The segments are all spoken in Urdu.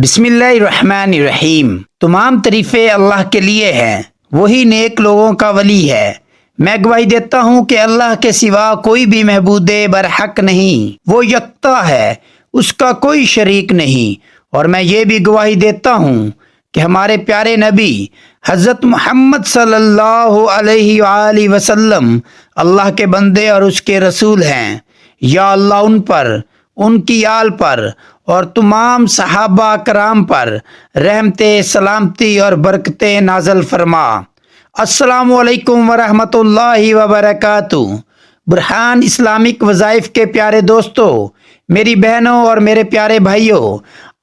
بسم اللہ الرحمن الرحیم۔ تمام تعریفیں اللہ کے لیے ہیں، وہی نیک لوگوں کا ولی ہے۔ میں گواہی دیتا ہوں کہ اللہ کے سوا کوئی بھی معبود برحق نہیں، وہ یکتا ہے، اس کا کوئی شریک نہیں۔ اور میں یہ بھی گواہی دیتا ہوں کہ ہمارے پیارے نبی حضرت محمد صلی اللہ علیہ وآلہ وسلم اللہ کے بندے اور اس کے رسول ہیں۔ یا اللہ ان پر، ان کی آل پر اور تمام صحابہ کرام پر رحمت، سلامتی اور برکتیں نازل فرما۔ السلام علیکم ورحمۃ اللہ وبرکاتہ۔ برہان اسلامک وظائف کے پیارے دوستو، میری بہنوں اور میرے پیارے بھائیوں،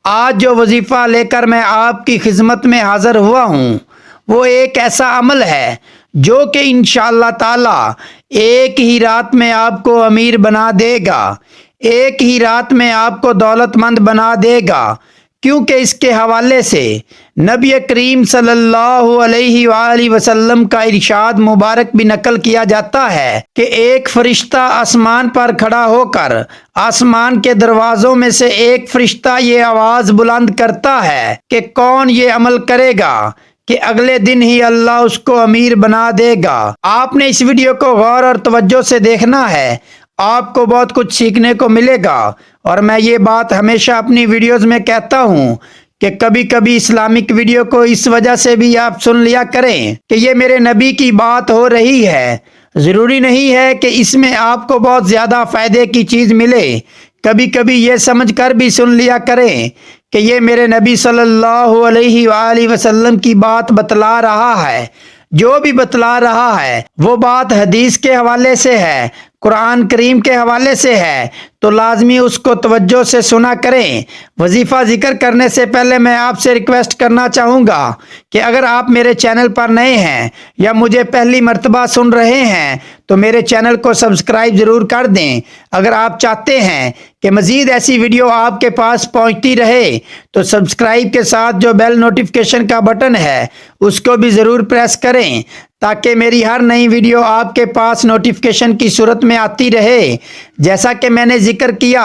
آج جو وظیفہ لے کر میں آپ کی خدمت میں حاضر ہوا ہوں وہ ایک ایسا عمل ہے جو کہ انشاءاللہ تعالی ایک ہی رات میں آپ کو امیر بنا دے گا، ایک ہی رات میں آپ کو دولت مند بنا دے گا، کیونکہ اس کے حوالے سے نبی کریم صلی اللہ علیہ وآلہ وسلم کا ارشاد مبارک بھی نقل کیا جاتا ہے کہ ایک فرشتہ آسمان پر کھڑا ہو کر آسمان کے دروازوں میں سے ایک فرشتہ یہ آواز بلند کرتا ہے کہ کون یہ عمل کرے گا کہ اگلے دن ہی اللہ اس کو امیر بنا دے گا۔ آپ نے اس ویڈیو کو غور اور توجہ سے دیکھنا ہے، آپ کو بہت کچھ سیکھنے کو ملے گا۔ اور میں یہ بات ہمیشہ اپنی ویڈیوز میں کہتا ہوں کہ کبھی کبھی اسلامک ویڈیو کو اس وجہ سے بھی آپ سن لیا کریں کہ یہ میرے نبی کی بات ہو رہی ہے، ضروری نہیں ہے کہ اس میں آپ کو بہت زیادہ فائدے کی چیز ملے۔ کبھی کبھی یہ سمجھ کر بھی سن لیا کریں کہ یہ میرے نبی صلی اللہ علیہ وآلہ وسلم کی بات بتلا رہا ہے۔ جو بھی بتلا رہا ہے وہ بات حدیث کے حوالے سے ہے، قرآن کریم کے حوالے سے ہے، تو لازمی اس کو توجہ سے سنا کریں۔ وظیفہ ذکر کرنے سے پہلے میں آپ سے ریکویسٹ کرنا چاہوں گا کہ اگر آپ میرے چینل پر نئے ہیں یا مجھے پہلی مرتبہ سن رہے ہیں تو میرے چینل کو سبسکرائب ضرور کر دیں۔ اگر آپ چاہتے ہیں کہ مزید ایسی ویڈیو آپ کے پاس پہنچتی رہے تو سبسکرائب کے ساتھ جو بیل نوٹیفیکیشن کا بٹن ہے اس کو بھی ضرور پریس کریں تاکہ میری ہر نئی ویڈیو آپ کے پاس نوٹیفیکیشن کی صورت میں آتی رہے۔ جیسا کہ میں نے ذکر کیا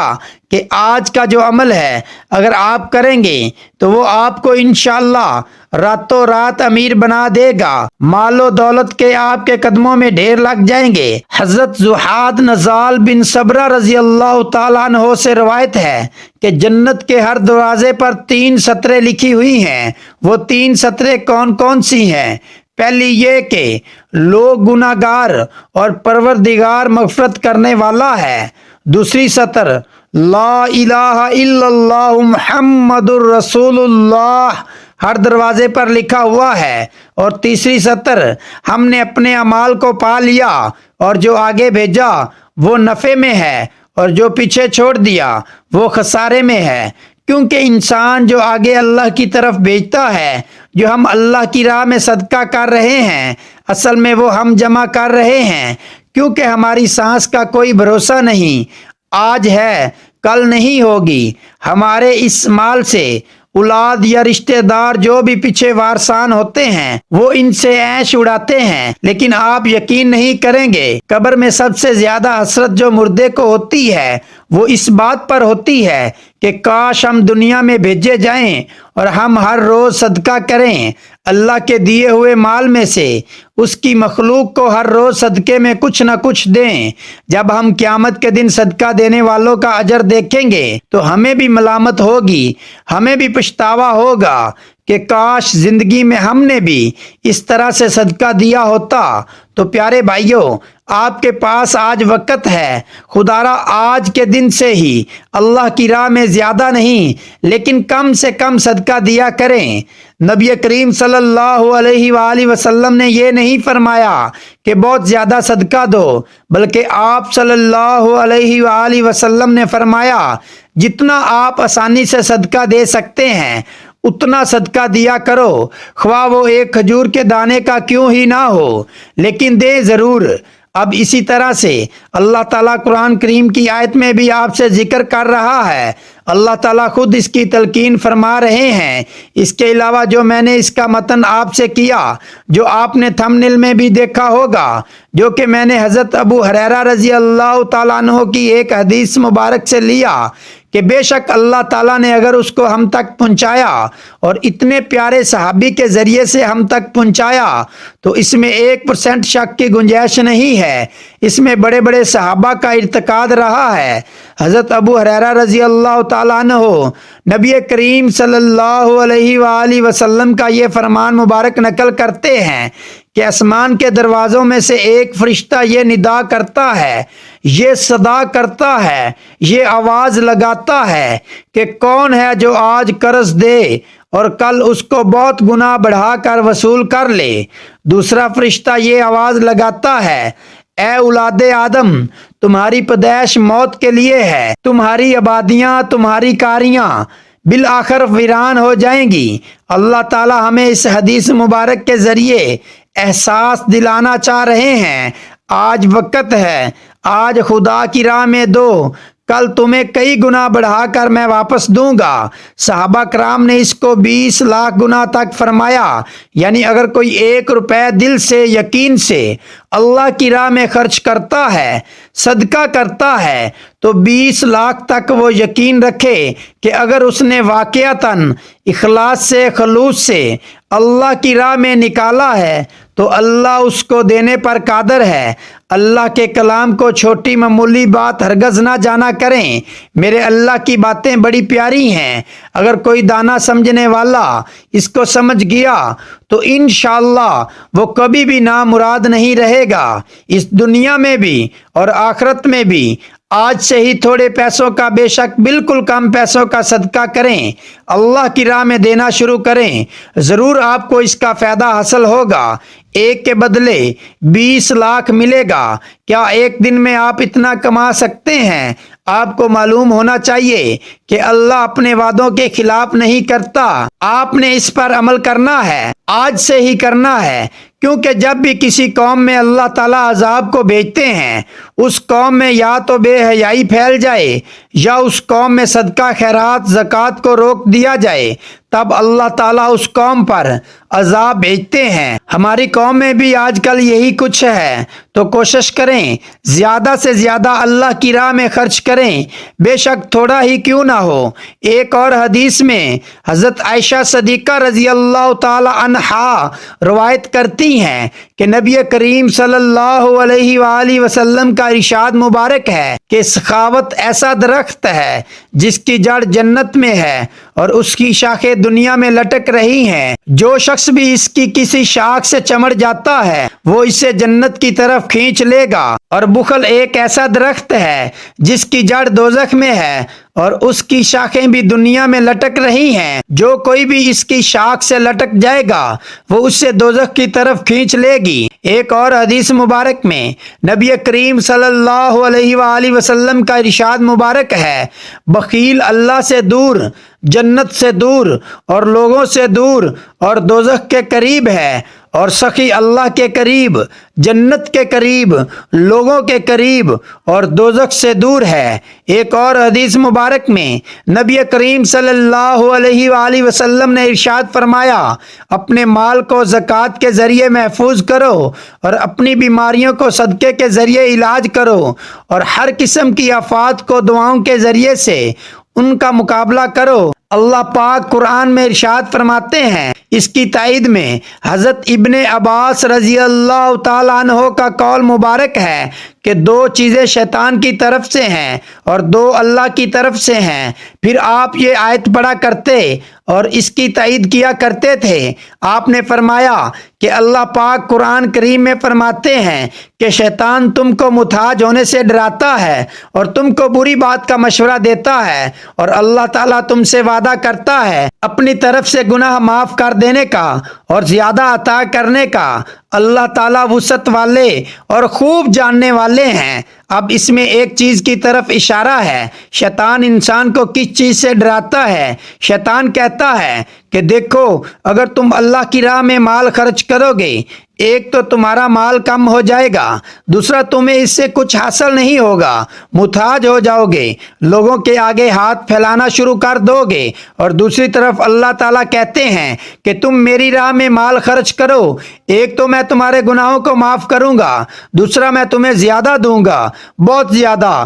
کہ آج کا جو عمل ہے اگر آپ کریں گے تو وہ آپ کو انشاءاللہ راتوں رات امیر بنا دے گا، مال و دولت کے آپ کے قدموں میں ڈھیر لگ جائیں گے۔ حضرت زحاد نزال بن صبرہ رضی اللہ تعالیٰ عنہ سے روایت ہے کہ جنت کے ہر دروازے پر 3 سطریں لکھی ہوئی ہیں۔ وہ 3 سطریں کون کون سی ہیں؟ پہلی یہ کہ لوگ گناہ گار اور پروردگار مغفرت کرنے والا ہے۔ دوسری سطر لا الہ الا اللہ محمد الرسول اللہ ہر دروازے پر لکھا ہوا ہے۔ اور تیسری سطر ہم نے اپنے اعمال کو پا لیا اور جو آگے بھیجا وہ نفع میں ہے اور جو پیچھے چھوڑ دیا وہ خسارے میں ہے۔ کیونکہ انسان جو آگے اللہ کی طرف بھیجتا ہے، جو ہم اللہ کی راہ میں صدقہ کر رہے ہیں، اصل میں وہ ہم جمع کر رہے ہیں، کیونکہ ہماری سانس کا کوئی بھروسہ نہیں، آج ہے کل نہیں ہوگی۔ ہمارے اس مال سے اولاد یا رشتہ دار جو بھی پیچھے وارثان ہوتے ہیں وہ ان سے عیش اڑاتے ہیں، لیکن آپ یقین نہیں کریں گے، قبر میں سب سے زیادہ حسرت جو مردے کو ہوتی ہے وہ اس بات پر ہوتی ہے کہ کاش ہم دنیا میں بھیجے جائیں اور ہم ہر روز صدقہ کریں، اللہ کے دیے ہوئے مال میں سے اس کی مخلوق کو ہر روز صدقے میں کچھ نہ کچھ دیں۔ جب ہم قیامت کے دن صدقہ دینے والوں کا اجر دیکھیں گے تو ہمیں بھی ملامت ہوگی، ہمیں بھی پچھتاوا ہوگا کہ کاش زندگی میں ہم نے بھی اس طرح سے صدقہ دیا ہوتا۔ تو پیارے بھائیوں، آپ کے پاس آج وقت ہے، خدارا آج کے دن سے ہی اللہ کی راہ میں زیادہ نہیں لیکن کم سے کم صدقہ دیا کریں۔ نبی کریم صلی اللہ علیہ وآلہ وسلم نے یہ نہیں فرمایا کہ بہت زیادہ صدقہ دو، بلکہ آپ صلی اللہ علیہ وآلہ وسلم نے فرمایا جتنا آپ آسانی سے صدقہ دے سکتے ہیں اتنا صدقہ دیا کرو، خواہ وہ ایک کھجور کے دانے کا کیوں ہی نہ ہو، لیکن دے ضرور۔ اب اسی طرح سے اللہ تعالیٰ قرآن کریم کی آیت میں بھی آپ سے ذکر کر رہا ہے، اللہ تعالیٰ خود اس کی تلقین فرما رہے ہیں۔ اس کے علاوہ جو میں نے اس کا متن آپ سے کیا، جو آپ نے تھمبنیل میں بھی دیکھا ہوگا، جو کہ میں نے حضرت ابو ہریرہ رضی اللہ تعالیٰ عنہ کی ایک حدیث مبارک سے لیا کہ بے شک اللہ تعالیٰ نے اگر اس کو ہم تک پہنچایا اور اتنے پیارے صحابی کے ذریعے سے ہم تک پہنچایا تو اس میں 1% شک کی گنجائش نہیں ہے، اس میں بڑے بڑے صحابہ کا ارتقاد رہا ہے۔ حضرت ابو ہریرہ رضی اللہ تعالیٰ عنہ نبی کریم صلی اللہ علیہ وآلہ وسلم کا یہ فرمان مبارک نقل کرتے ہیں کہ آسمان کے دروازوں میں سے ایک فرشتہ یہ ندا کرتا ہے، یہ صدا کرتا ہے، یہ آواز لگاتا ہے کہ کون ہے جو آج قرض دے اور کل اس کو بہت گنا بڑھا کر وصول کر لے۔ دوسرا فرشتہ یہ آواز لگاتا ہے، اے اولاد آدم، تمہاری پیدائش موت کے لیے ہے، تمہاری آبادیاں، تمہاری کاریاں بالآخر ویران ہو جائیں گی۔ اللہ تعالی ہمیں اس حدیث مبارک کے ذریعے احساس دلانا چاہ رہے ہیں، آج وقت ہے، آج خدا کی راہ میں دو، کل تمہیں کئی گنا بڑھا کر میں واپس دوں گا۔ صحابہ کرام نے اس کو 20 لاکھ گنا تک فرمایا، یعنی اگر کوئی 1 روپے دل سے یقین سے اللہ کی راہ میں خرچ کرتا ہے، صدقہ کرتا ہے، تو 20 لاکھ تک وہ یقین رکھے کہ اگر اس نے واقعتاً اخلاص سے، خلوص سے اللہ کی راہ میں نکالا ہے تو اللہ اس کو دینے پر قادر ہے۔ اللہ کے کلام کو چھوٹی معمولی بات ہرگز نہ جانا کریں، میرے اللہ کی باتیں بڑی پیاری ہیں، اگر کوئی دانا سمجھنے والا اس کو سمجھ گیا تو انشاءاللہ وہ کبھی بھی نامراد نہیں رہے گا، اس دنیا میں بھی اور آخرت میں بھی۔ آج سے ہی تھوڑے پیسوں کا، بے شک بالکل کم پیسوں کا صدقہ کریں، اللہ کی راہ میں دینا شروع کریں، ضرور آپ کو اس کا فائدہ حاصل ہوگا۔ 1 کے بدلے 20 لاکھ ملے گا۔ کیا ایک دن میں آپ اتنا کما سکتے ہیں؟ آپ کو معلوم ہونا چاہیے کہ اللہ اپنے وعدوں کے خلاف نہیں کرتا، آپ نے اس پر عمل کرنا ہے، آج سے ہی کرنا ہے، کیونکہ جب بھی کسی قوم میں اللہ تعالیٰ عذاب کو بھیجتے ہیں، اس قوم میں یا تو بے حیائی پھیل جائے یا اس قوم میں صدقہ خیرات زکوٰۃ کو روک دیا جائے، تب اللہ تعالیٰ اس قوم پر عذاب بھیجتے ہیں۔ ہماری قوم میں بھی آج کل یہی کچھ ہے، تو کوشش کریں زیادہ سے زیادہ اللہ کی راہ میں خرچ کریں، بے شک تھوڑا ہی کیوں نہ ہو۔ ایک اور حدیث میں حضرت عائشہ صدیقہ رضی اللہ تعالی عنہا روایت کرتی ہیں کہ نبی کریم صلی اللہ علیہ وآلہ وسلم کا ارشاد مبارک ہے کہ سخاوت ایسا درخت ہے جس کی جڑ جنت میں ہے اور اس کی شاخیں دنیا میں لٹک رہی ہیں، جو شخص بھی اس کی کسی شاخ سے چمڑ جاتا ہے وہ اسے جنت کی طرف کھینچ لے گا۔ اور بخل ایک ایسا درخت ہے جس کی جڑ دوزخ میں ہے اور اس کی شاخیں بھی دنیا میں لٹک رہی ہیں، جو کوئی بھی اس کی شاخ سے لٹک جائے گا وہ اسے دوزخ کی طرف کھینچ لے گی۔ ایک اور حدیث مبارک میں نبی کریم صلی اللہ علیہ وآلہ وسلم کا ارشاد مبارک ہے، بخیل اللہ سے دور، جنت سے دور اور لوگوں سے دور اور دوزخ کے قریب ہے، اور سخی اللہ کے قریب، جنت کے قریب، لوگوں کے قریب اور دوزخ سے دور ہے۔ ایک اور حدیث مبارک میں نبی کریم صلی اللہ علیہ وآلہ وسلم نے ارشاد فرمایا، اپنے مال کو زکوٰۃ کے ذریعے محفوظ کرو اور اپنی بیماریوں کو صدقے کے ذریعے علاج کرو اور ہر قسم کی آفات کو دعاؤں کے ذریعے سے ان کا مقابلہ کرو۔ اللہ پاک قرآن میں ارشاد فرماتے ہیں، اس کی تائید میں حضرت ابن عباس رضی اللہ تعالیٰ عنہ کا قول مبارک ہے کہ 2 چیزیں شیطان کی طرف سے ہیں اور 2 اللہ کی طرف سے ہیں۔ پھر آپ یہ آیت پڑھا کرتے اور اس کی تائید کیا کرتے تھے۔ آپ نے فرمایا کہ اللہ پاک قرآن کریم میں فرماتے ہیں کہ شیطان تم کو محتاج ہونے سے ڈراتا ہے اور تم کو بری بات کا مشورہ دیتا ہے، اور اللہ تعالیٰ تم سے وعدہ کرتا ہے اپنی طرف سے گناہ معاف کر دینے کا اور زیادہ عطا کرنے کا۔ اللہ تعالیٰ وسعت والے اور خوب جاننے والے ہیں۔ اب اس میں ایک چیز کی طرف اشارہ ہے، شیطان انسان کو کس چیز سے ڈراتا ہے؟ شیطان کہتا ہے کہ دیکھو، اگر تم اللہ کی راہ میں مال خرچ کرو گے، ایک تو تمہارا مال کم ہو جائے گا، دوسرا تمہیں اس سے کچھ حاصل نہیں ہوگا، محتاج ہو جاؤ گے، لوگوں کے آگے ہاتھ پھیلانا شروع کر دو گے، اور دوسری طرف اللہ تعالیٰ کہتے ہیں کہ تم میری راہ میں مال خرچ کرو، ایک تو میں تمہارے گناہوں کو معاف کروں گا، دوسرا میں تمہیں زیادہ دوں گا، بہت زیادہ،